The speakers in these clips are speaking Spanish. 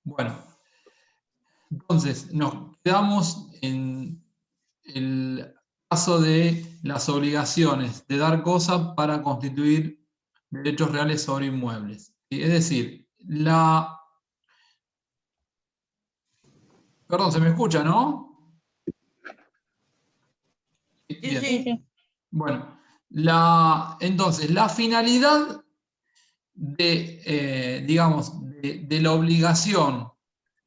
Bueno, entonces nos quedamos en el caso de las obligaciones de dar cosas para constituir derechos reales sobre inmuebles. Es decir, Perdón, ¿se me escucha, no? Sí, sí. Bueno, entonces, la finalidad digamos, de la obligación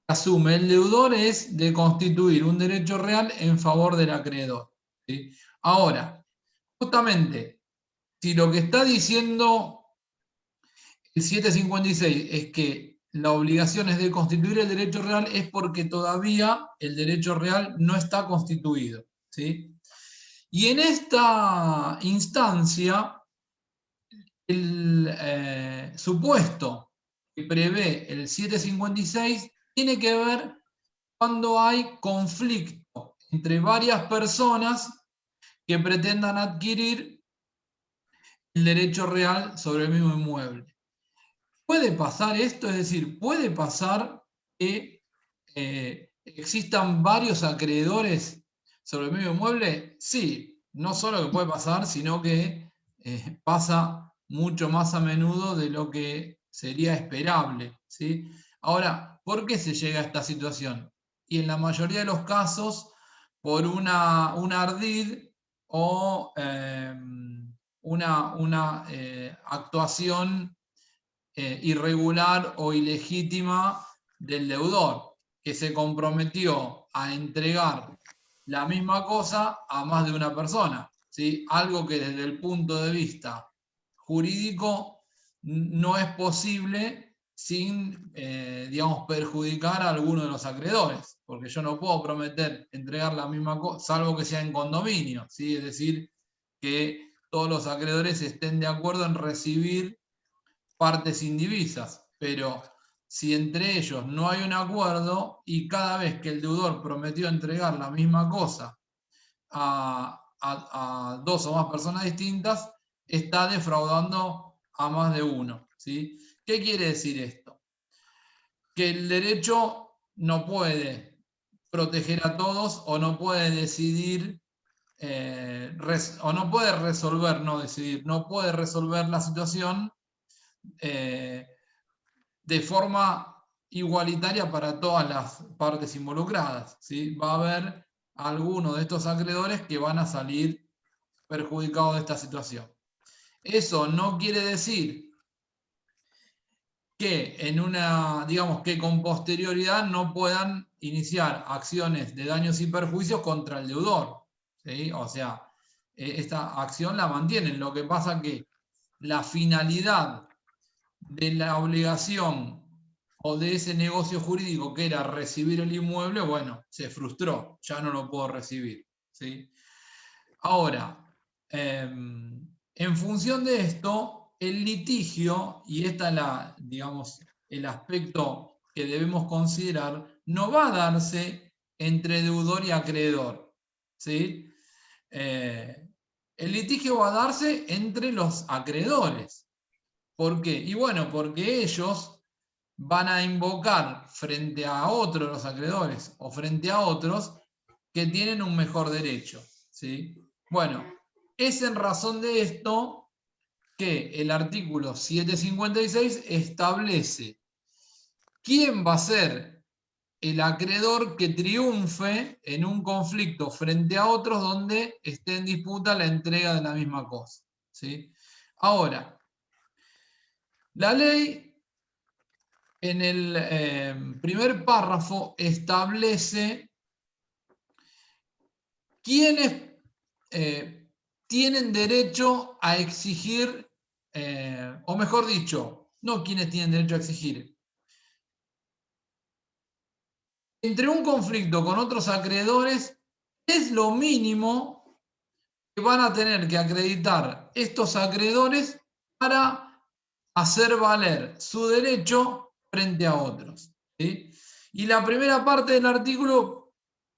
que asume el deudor es de constituir un derecho real en favor del acreedor, ¿sí? Ahora, justamente, si lo que está diciendo el 756 es que la obligación es de constituir el derecho real, es porque todavía el derecho real no está constituido, ¿sí? Y en esta instancia, el supuesto que prevé el 756 tiene que ver cuando hay conflicto entre varias personas que pretendan adquirir el derecho real sobre el mismo inmueble. ¿Puede pasar esto? Es decir, ¿puede pasar que existan varios acreedores sobre el mismo inmueble? Sí, no solo que puede pasar, sino que pasa mucho más a menudo de lo que sería esperable, ¿sí? Ahora, ¿por qué se llega a esta situación? Y en la mayoría de los casos, por un ardid o una actuación irregular o ilegítima del deudor, que se comprometió a entregar la misma cosa a más de una persona, ¿sí? Algo que desde el punto de vista jurídico no es posible sin, digamos, perjudicar a alguno de los acreedores, porque yo no puedo prometer entregar la misma cosa, salvo que sea en condominio, ¿sí? Es decir, que todos los acreedores estén de acuerdo en recibir partes indivisas, pero si entre ellos no hay un acuerdo y cada vez que el deudor prometió entregar la misma cosa a dos o más personas distintas, está defraudando a más de uno, ¿sí? ¿Qué quiere decir esto? Que el derecho no puede proteger a todos o no puede decidir o no puede resolver, no decidir, no puede resolver la situación de forma igualitaria para todas las partes involucradas, ¿sí? Va a haber algunos de estos acreedores que van a salir perjudicados de esta situación. Eso no quiere decir que digamos que con posterioridad no puedan iniciar acciones de daños y perjuicios contra el deudor, ¿sí? O sea, esta acción la mantienen. Lo que pasa que la finalidad de la obligación o de ese negocio jurídico que era recibir el inmueble, bueno, se frustró, ya no lo puedo recibir, ¿sí? Ahora, en función de esto, el litigio, y esta es digamos, el aspecto que debemos considerar, no va a darse entre deudor y acreedor, ¿sí? El litigio va a darse entre los acreedores. ¿Por qué? Y bueno, porque ellos van a invocar frente a otros los acreedores o frente a otros que tienen un mejor derecho, ¿sí? Bueno, es en razón de esto que el artículo 756 establece quién va a ser el acreedor que triunfe en un conflicto frente a otros donde esté en disputa la entrega de la misma cosa, ¿sí? Ahora, la ley en el primer párrafo establece quiénes tienen derecho a exigir, o mejor dicho, no quienes tienen derecho a exigir. Entre un conflicto con otros acreedores, es lo mínimo que van a tener que acreditar estos acreedores para hacer valer su derecho frente a otros, ¿sí? Y la primera parte del artículo,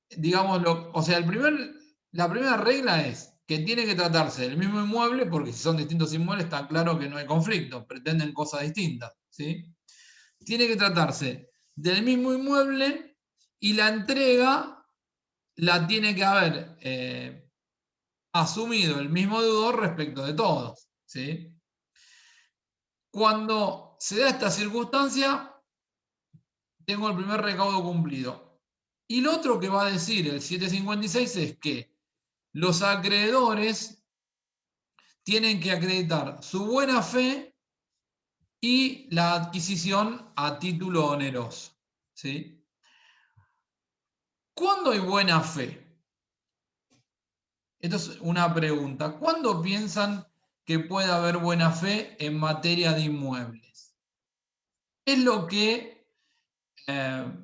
digámoslo, o sea, la primera regla es que tiene que tratarse del mismo inmueble, porque si son distintos inmuebles está claro que no hay conflicto, pretenden cosas distintas, ¿sí? Tiene que tratarse del mismo inmueble y la entrega la tiene que haber asumido el mismo deudor respecto de todos, ¿sí? Cuando se da esta circunstancia, tengo el primer recaudo cumplido. Y lo otro que va a decir el 756 es que los acreedores tienen que acreditar su buena fe y la adquisición a título oneroso, ¿sí? ¿Cuándo hay buena fe? Esto es una pregunta. ¿Cuándo piensan que puede haber buena fe en materia de inmuebles? Es lo que Cuando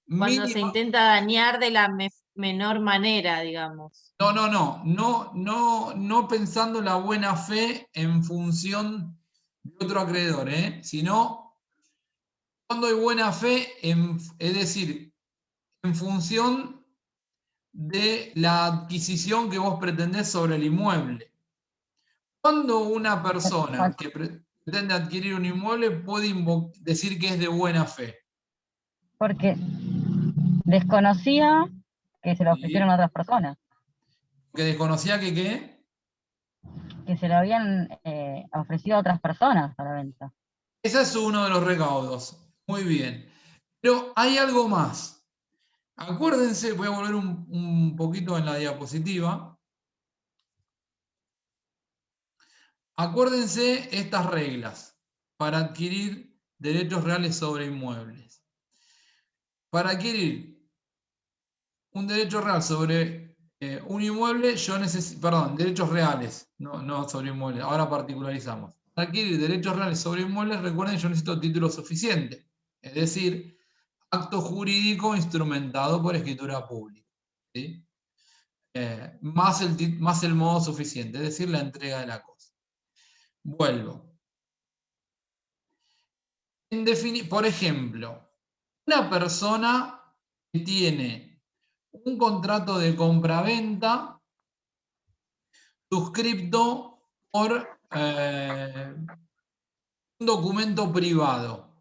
se mínimo. intenta dañar de la menor manera, digamos. No pensando la buena fe en función de otro acreedor, sino cuando hay buena fe, es decir, en función de la adquisición que vos pretendés sobre el inmueble. Cuando una persona que pretende adquirir un inmueble puede decir que es de buena fe. Porque desconocía que se lo ofrecieron ¿Sí? a otras personas, Que desconocía que qué. que se lo habían ofrecido a otras personas a la venta. Ese es uno de los recaudos. Muy bien. Pero hay algo más. Acuérdense, voy a volver un poquito en la diapositiva. Acuérdense estas reglas para adquirir derechos reales sobre inmuebles. Para adquirir un derecho real sobre un inmueble, yo necesito, perdón, derechos reales, no sobre inmuebles, ahora particularizamos. Para adquirir derechos reales sobre inmuebles, recuerden, yo necesito título suficiente, es decir, acto jurídico instrumentado por escritura pública, ¿sí? Más el modo suficiente, es decir, la entrega de la cosa. Vuelvo. Por ejemplo, una persona que tiene un contrato de compraventa suscripto por un documento privado,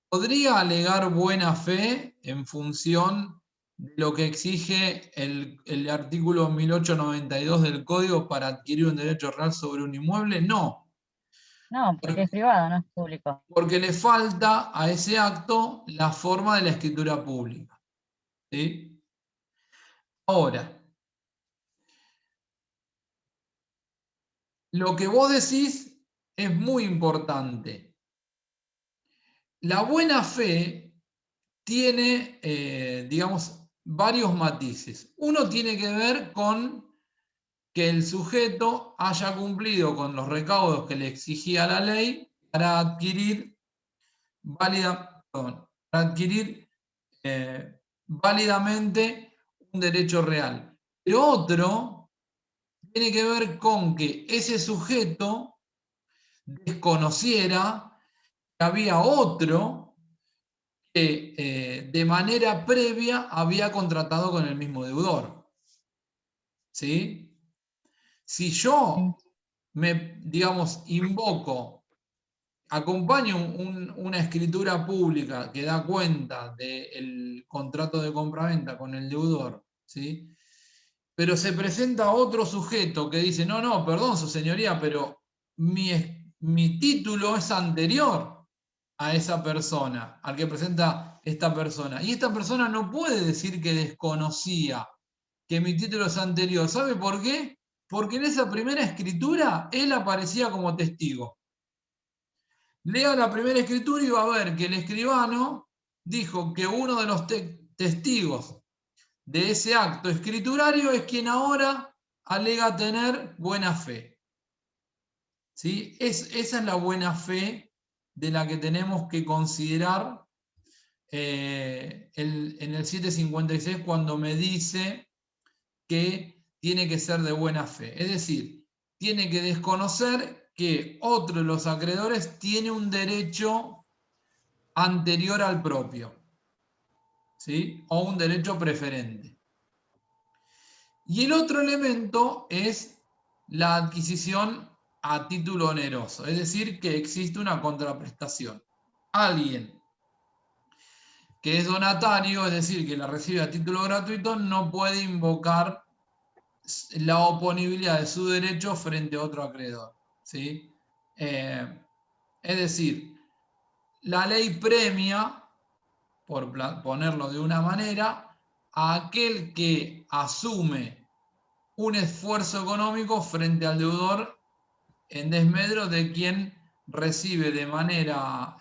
¿podría alegar buena fe en función de lo que exige el artículo 1892 del Código para adquirir un derecho real sobre un inmueble? No. No, porque es privado, no es público. Porque le falta a ese acto la forma de la escritura pública, ¿sí? Ahora, lo que vos decís es muy importante. La buena fe tiene, digamos, varios matices. Uno tiene que ver con que el sujeto haya cumplido con los recaudos que le exigía la ley para adquirir, válidamente un derecho real. Pero otro tiene que ver con que ese sujeto desconociera que había otro que de manera previa había contratado con el mismo deudor. ¿Sí? Si yo digamos, acompaño una escritura pública que da cuenta del contrato de compraventa con el deudor, ¿sí? Pero se presenta otro sujeto que dice, no, perdón, su señoría, pero mi título es anterior a esa persona, al que presenta esta persona. Y esta persona no puede decir que desconocía que mi título es anterior. ¿Sabe por qué? Porque en esa primera escritura él aparecía como testigo. Lea la primera escritura y va a ver que el escribano dijo que uno de los testigos de ese acto escriturario es quien ahora alega tener buena fe. ¿Sí? Esa es la buena fe de la que tenemos que considerar en el 756 cuando me dice que tiene que ser de buena fe. Es decir, tiene que desconocer que otro de los acreedores tiene un derecho anterior al propio, ¿sí? O un derecho preferente. Y el otro elemento es la adquisición a título oneroso, es decir, que existe una contraprestación. Alguien que es donatario, es decir, que la recibe a título gratuito, no puede invocar la oponibilidad de su derecho frente a otro acreedor, ¿sí? Es decir, la ley premia, por ponerlo de una manera, a aquel que asume un esfuerzo económico frente al deudor en desmedro de quien recibe de manera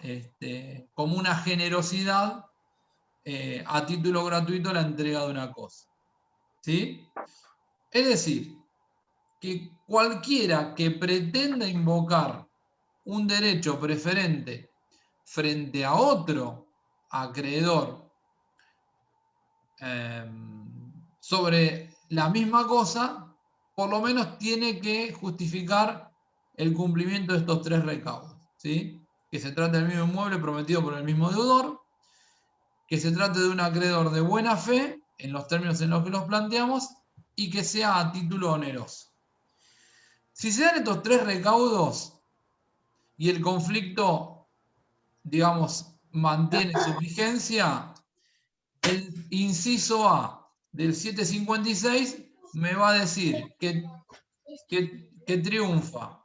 como una generosidad a título gratuito la entrega de una cosa, ¿sí? Es decir, que cualquiera que pretenda invocar un derecho preferente frente a otro acreedor sobre la misma cosa, por lo menos tiene que justificar el cumplimiento de estos 3 recaudos, ¿sí? Que se trate del mismo inmueble prometido por el mismo deudor, que se trate de un acreedor de buena fe, en los términos en los que los planteamos, y que sea a título oneroso. Si se dan estos 3 recaudos y el conflicto, digamos, mantiene su vigencia, el inciso A del 756 me va a decir que triunfa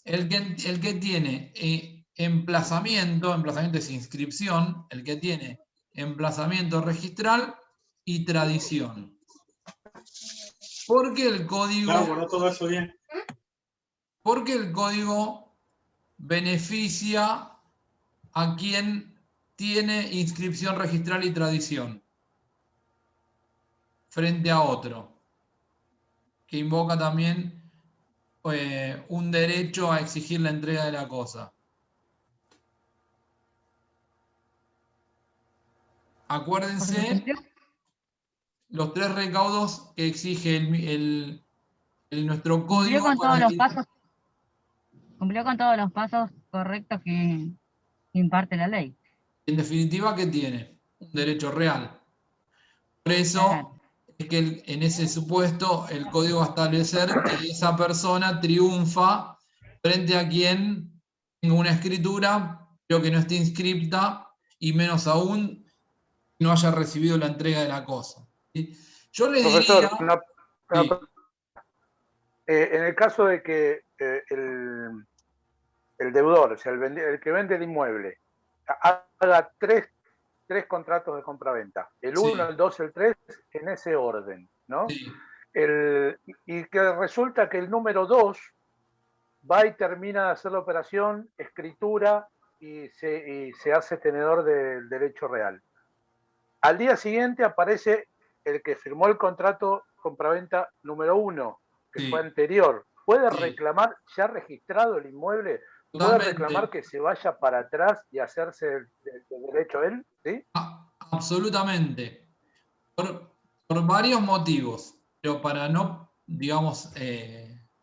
el que tiene emplazamiento es inscripción, el que tiene emplazamiento registral y tradición. Porque el código, Claro, bueno, todo eso bien. porque el código beneficia a quien tiene inscripción registral y tradición frente a otro, que invoca también un derecho a exigir la entrega de la cosa. Acuérdense los 3 recaudos que exige nuestro código. Cumplió con todos los pasos correctos que imparte la ley. En definitiva, ¿qué tiene? Un derecho real. Por eso Claro. es que en ese supuesto el código va a establecer que esa persona triunfa frente a quien tenga una escritura, pero que no esté inscripta, y menos aún no haya recibido la entrega de la cosa. ¿Sí? Yo le Profesor, diría... Sí. En el caso de que el deudor, o sea, el que vende el inmueble, haga tres contratos de compraventa, el 1, Sí. el 2, el 3, en ese orden, ¿no? Sí. Y que resulta que el número 2 va y termina de hacer la operación, escritura, y se hace tenedor del derecho real. Al día siguiente aparece el que firmó el contrato compraventa número 1, que Sí. fue anterior. ¿Puede Sí. reclamar, ya registrado el inmueble, Totalmente. puede reclamar que se vaya para atrás y hacerse el derecho a él? ¿Sí? Absolutamente. Por varios motivos, pero para no, digamos,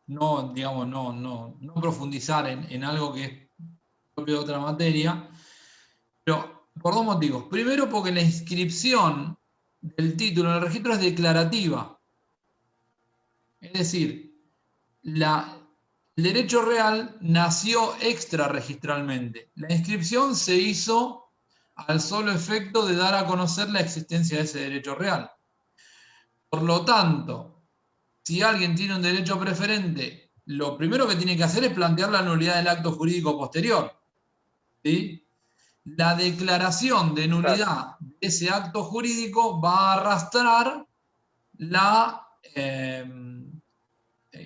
no profundizar en algo que es propio de otra materia, pero por 2 motivos. Primero, porque la inscripción del título en el registro es declarativa. Es decir, el derecho real nació extrarregistralmente. La inscripción se hizo al solo efecto de dar a conocer la existencia de ese derecho real. Por lo tanto, si alguien tiene un derecho preferente, lo primero que tiene que hacer es plantear la nulidad del acto jurídico posterior, ¿sí? La declaración de nulidad de ese acto jurídico va a arrastrar la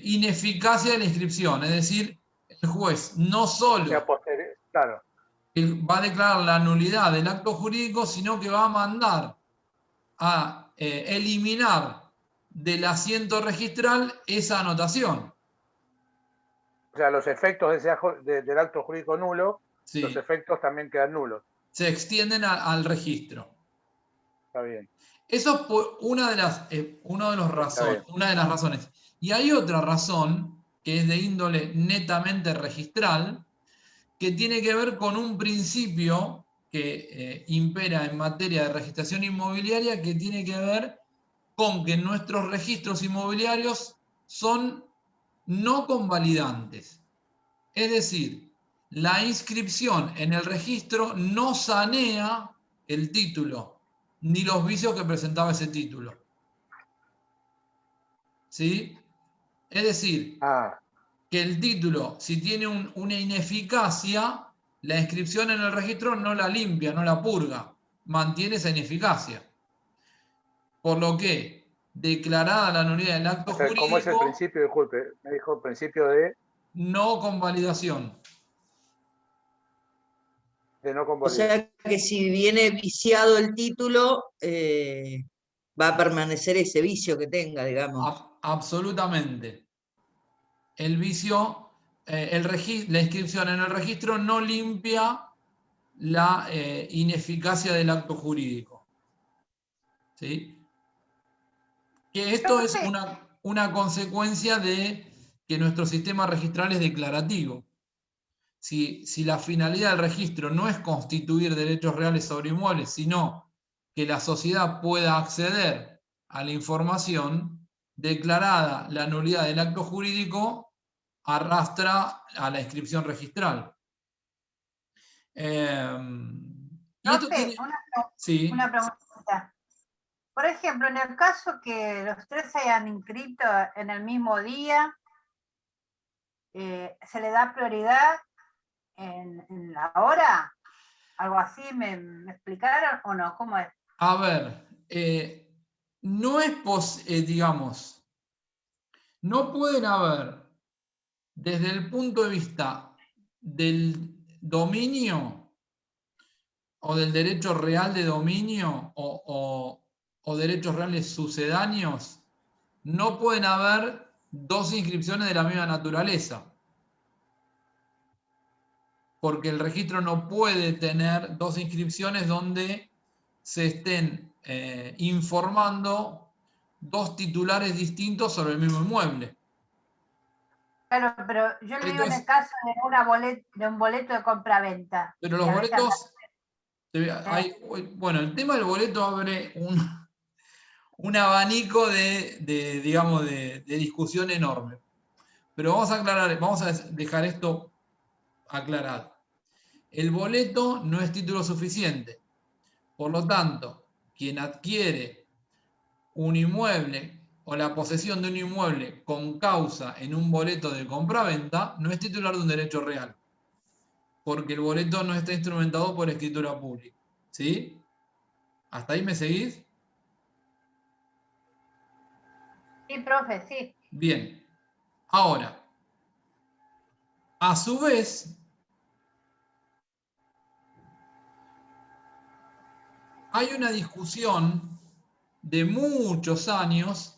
ineficacia de la inscripción, es decir, el juez no solo claro, va a declarar la nulidad del acto jurídico, sino que va a mandar a eliminar del asiento registral esa anotación. o sea, los efectos del acto jurídico nulo, Sí. los efectos también quedan nulos. Se extienden al registro. Está bien. Eso es por una de las razones. Y hay otra razón, que es de índole netamente registral, que tiene que ver con un principio que impera en materia de registración inmobiliaria, que tiene que ver con que nuestros registros inmobiliarios son no convalidantes. Es decir, la inscripción en el registro no sanea el título, ni los vicios que presentaba ese título. ¿Sí? Es decir, que el título, si tiene una ineficacia, la inscripción en el registro no la limpia, no la purga, mantiene esa ineficacia. Por lo que, declarada la nulidad del acto jurídico... ¿Cómo es el principio? Disculpe, me dijo el principio de... No convalidación. De no O convalidación. sea que si viene viciado el título, va a permanecer ese vicio que tenga, digamos. Absolutamente. El vicio, la inscripción en el registro no limpia la ineficacia del acto jurídico. ¿Sí? Que esto es una consecuencia de que nuestro sistema registral es declarativo. Si la finalidad del registro no es constituir derechos reales sobre inmuebles, sino que la sociedad pueda acceder a la información, declarada la nulidad del acto jurídico, arrastra a la inscripción registral. Y esto tiene... Sí. Una pregunta. Por ejemplo, en el caso que los tres se hayan inscrito en el mismo día, ¿se le da prioridad en la hora? ¿Algo así me explicaron o no? ¿Cómo es? A ver, no es digamos, no pueden haber, desde el punto de vista del dominio o del derecho real de dominio o derechos reales sucedáneos, no pueden haber dos inscripciones de la misma naturaleza. Porque el registro no puede tener dos inscripciones donde se estén informando dos titulares distintos sobre el mismo inmueble. Claro, pero yo le digo en el caso de un boleto de compraventa. Pero los boletos... Bueno, el tema del boleto abre un abanico de discusión enorme. Pero vamos a aclarar, vamos a dejar esto aclarado. El boleto no es título suficiente. Por lo tanto, quien adquiere un inmueble o la posesión de un inmueble con causa en un boleto de compraventa no es titular de un derecho real. Porque el boleto no está instrumentado por escritura pública. ¿Sí? ¿Hasta ahí me seguís? Sí, profe, sí. Bien. Ahora, a su vez, hay una discusión de muchos años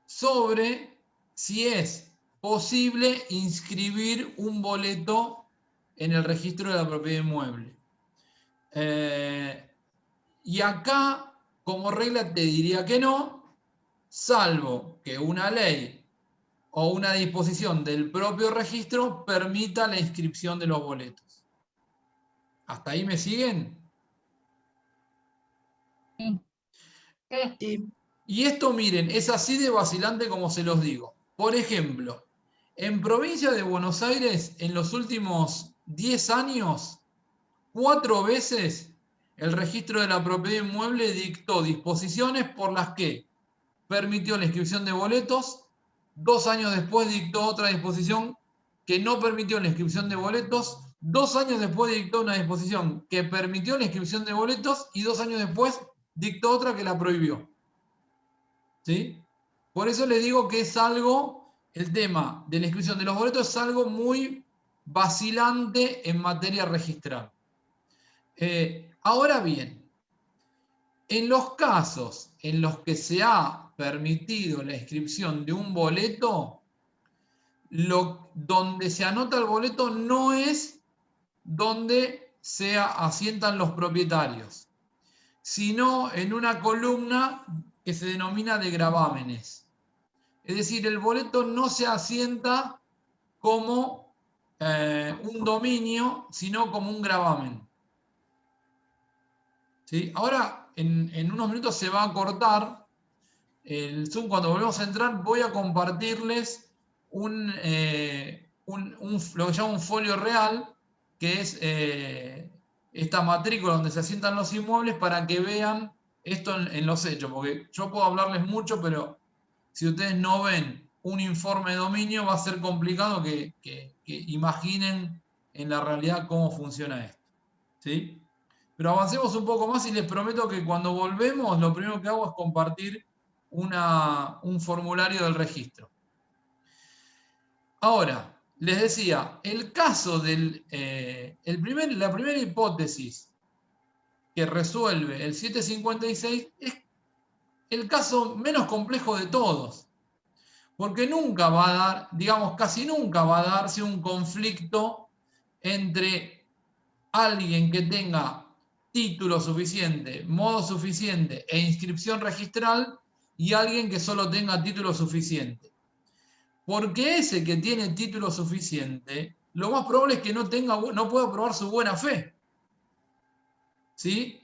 sobre si es posible inscribir un boleto en el registro de la propiedad inmueble. Y acá, como regla, te diría que no, salvo que una ley o una disposición del propio registro permita la inscripción de los boletos. ¿Hasta ahí me siguen? Sí. Y esto, miren, es así de vacilante como se los digo. Por ejemplo, en provincia de Buenos Aires, en los últimos 10 años, 4 veces el registro de la propiedad inmueble dictó disposiciones por las que permitió la inscripción de boletos. 2 años después dictó otra disposición que no permitió la inscripción de boletos. 2 años después dictó una disposición que permitió la inscripción de boletos y 2 años después dictó otra que la prohibió. ¿Sí? Por eso les digo que es algo, el tema de la inscripción de los boletos es algo muy vacilante en materia registral. Ahora bien, en los casos en los que se ha permitido la inscripción de un boleto, donde se anota el boleto no es donde se asientan los propietarios, sino en una columna que se denomina de gravámenes. Es decir, el boleto no se asienta como un dominio, sino como un gravamen. ¿Sí? Ahora, en unos minutos se va a cortar el Zoom. Cuando volvemos a entrar, voy a compartirles lo que se llama un folio real, que es esta matrícula donde se asientan los inmuebles para que vean esto en los hechos, porque yo puedo hablarles mucho, pero si ustedes no ven un informe de dominio va a ser complicado que imaginen en la realidad cómo funciona esto, ¿sí? Pero avancemos un poco más y les prometo que cuando volvemos lo primero que hago es compartir un formulario del registro. Ahora, les decía, el caso la primera hipótesis que resuelve el 756 es el caso menos complejo de todos, porque nunca va a dar, digamos, casi nunca va a darse un conflicto entre alguien que tenga título suficiente, modo suficiente e inscripción registral y alguien que solo tenga título suficiente. Porque ese que tiene título suficiente, lo más probable es que no pueda probar su buena fe. ¿Sí?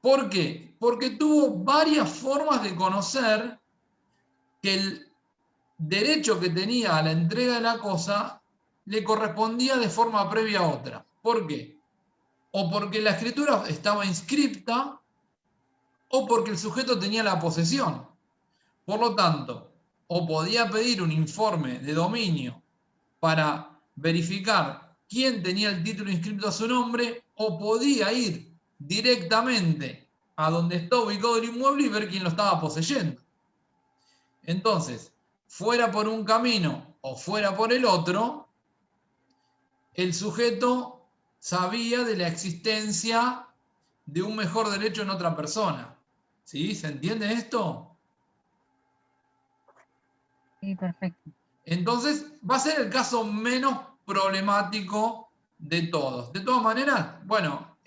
¿Por qué? Porque tuvo varias formas de conocer que el derecho que tenía a la entrega de la cosa le correspondía de forma previa a otra. ¿Por qué? O porque la escritura estaba inscripta o porque el sujeto tenía la posesión. Por lo tanto, o podía pedir un informe de dominio para verificar quién tenía el título inscrito a su nombre, o podía ir directamente a donde está ubicado el inmueble y ver quién lo estaba poseyendo. Entonces, fuera por un camino o fuera por el otro, el sujeto sabía de la existencia de un mejor derecho en otra persona. ¿Sí? ¿Se entiende esto? Sí, perfecto. Entonces, va a ser el caso menos problemático de todos. De todas maneras, bueno,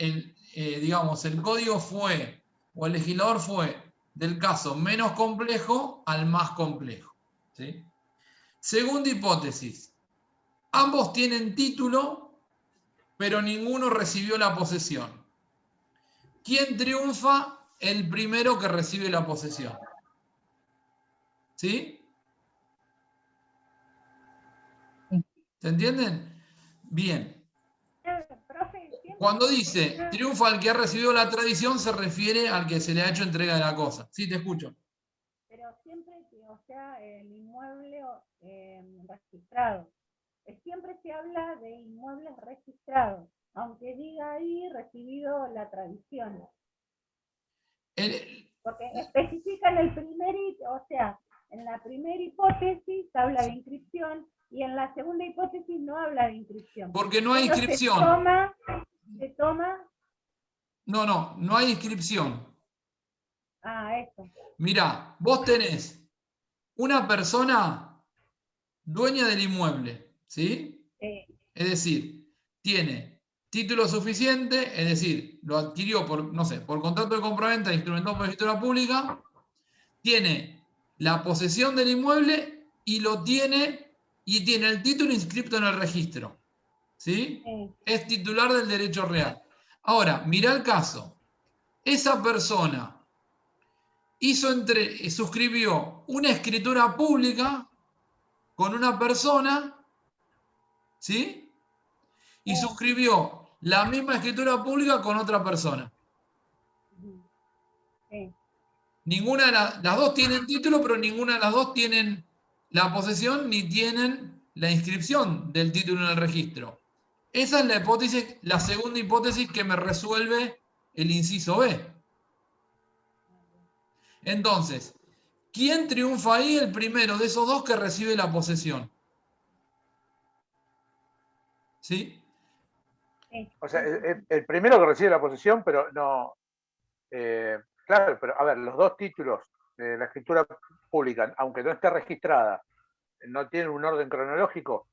digamos, el código fue, o el legislador fue, del caso menos complejo al más complejo. ¿Sí? Segunda hipótesis. Ambos tienen título, pero ninguno recibió la posesión. ¿Quién triunfa? El primero que recibe la posesión. ¿Sí? ¿Se entienden? Bien. Profe, siempre Cuando dice triunfa el que ha recibido la tradición, se refiere al que se le ha hecho entrega de la cosa. Sí, te escucho. pero siempre que, o sea, el inmueble registrado, siempre se habla de inmuebles registrados, aunque diga ahí recibido la tradición, porque especifica en el primer, o sea, en la primera hipótesis habla de inscripción y en la segunda hipótesis no habla de inscripción. Porque no hay Solo inscripción. Se toma. No hay inscripción. Eso. Mirá, vos tenés una persona dueña del inmueble, ¿sí? Es decir, tiene título suficiente, es decir, lo adquirió por, no sé, por contrato de compraventa instrumentado por escritura pública, tiene la posesión del inmueble y tiene el título inscrito en el registro, ¿sí? Es titular del derecho real. Ahora, mirá el caso. Esa persona suscribió una escritura pública con una persona, ¿sí? Y suscribió la misma escritura pública con otra persona. Ninguna de las dos tienen título, pero ninguna de las dos tienen la posesión ni tienen la inscripción del título en el registro. Esa es la segunda hipótesis que me resuelve el inciso B. Entonces, ¿quién triunfa ahí? El primero de esos dos que recibe la posesión. ¿Sí? O sea, el primero que recibe la posesión, pero no. Claro, pero a ver, los dos títulos de la escritura pública, aunque no esté registrada, no tienen un orden cronológico,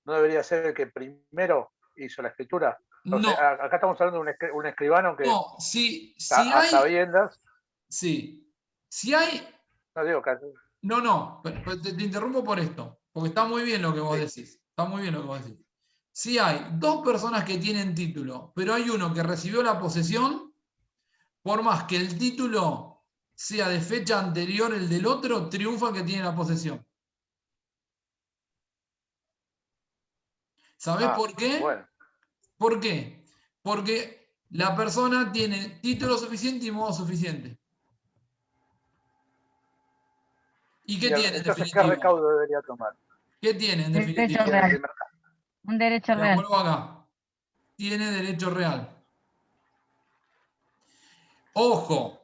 ¿no debería ser el que primero hizo la escritura? Entonces, No. acá estamos hablando de un escribano que No, si a hay. sabiendas. Sí. Si hay. No digo que. No, pero te interrumpo por esto, porque está muy bien lo que vos decís. Está muy bien lo que vos decís. Si hay dos personas que tienen título, pero hay uno que recibió la posesión, por más que el título sea de fecha anterior el del otro, triunfa el que tiene la posesión. ¿Sabés por qué? Bueno. ¿Por qué? Porque La persona tiene título suficiente y modo suficiente. ¿Y qué tiene en Entonces, ¿qué definitiva? recaudo debería tomar? ¿Qué tiene en Derecho definitiva? real. Un derecho La real. vuelvo acá. Tiene derecho real. Ojo,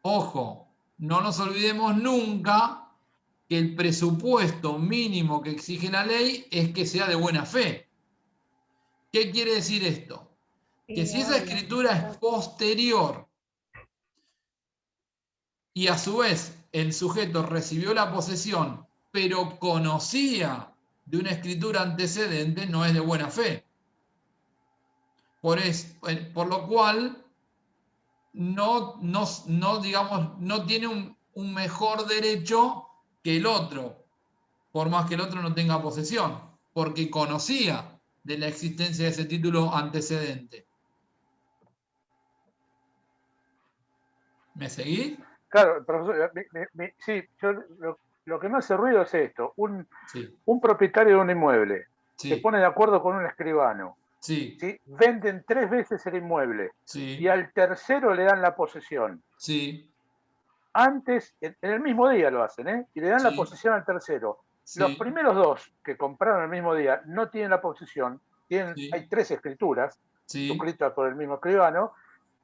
ojo, no nos olvidemos nunca que el presupuesto mínimo que exige la ley es que sea de buena fe. ¿Qué quiere decir esto? Que Sí, si esa obvio. escritura es posterior y a su vez el sujeto recibió la posesión, pero conocía de una escritura antecedente, no es de buena fe. Por lo cual, digamos, no tiene un mejor derecho que el otro, por más que el otro no tenga posesión, porque conocía de la existencia de ese título antecedente. ¿Me seguís? Claro, profesor, sí, lo que me hace ruido es esto. Sí, Un propietario de un inmueble se sí, pone de acuerdo con un escribano, sí, ¿sí? Venden 3 veces el inmueble y sí, al tercero le dan la posesión. sí, Antes, en el mismo día lo hacen, ¿eh? Y le dan la sí, posesión al tercero. Los sí, primeros 2 que compraron el mismo día no tienen la posesión, hay sí, 3 escrituras sí, suscritas por el mismo escribano,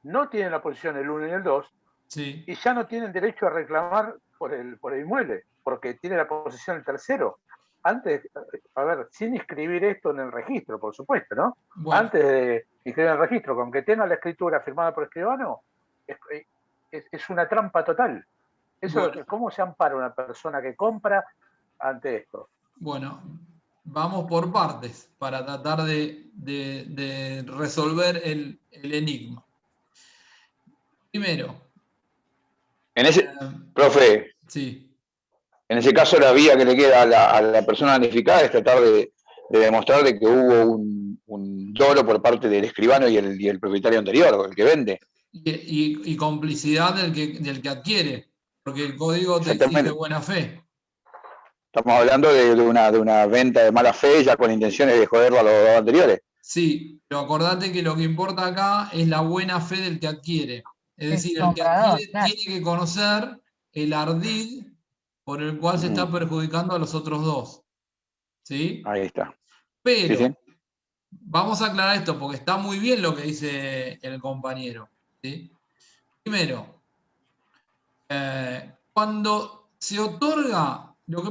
no tienen la posesión el 1 y el 2, sí. y ya no tienen derecho a reclamar por el inmueble, porque tiene la posesión el tercero. Antes, a ver, sin inscribir esto en el registro, por supuesto, ¿no? Bueno, Antes de inscribir en el registro, con que tenga la escritura firmada por escribano, es una trampa total. bueno, ¿Cómo se ampara una persona que compra ante esto? bueno, vamos por partes para tratar de resolver el enigma. Primero, En ese, eh, profe, sí, en ese caso la vía que le queda a la persona damnificada es tratar de demostrar de que hubo un dolo por parte del escribano y el propietario anterior, el que vende. y complicidad del que adquiere, porque el código te exige Exactamente. buena fe. Estamos hablando de una venta de mala fe ya con intenciones de joder a los dos anteriores. Sí, pero acordate que lo que importa acá es la buena fe del que adquiere. Es El decir, el que comprador, adquiere claro. tiene que conocer el ardid por el cual se está perjudicando a los otros dos. ¿Sí? Ahí está. Sí, Pero sí. vamos a aclarar esto porque está muy bien lo que dice el compañero. ¿Sí? Primero, cuando se otorga, lo que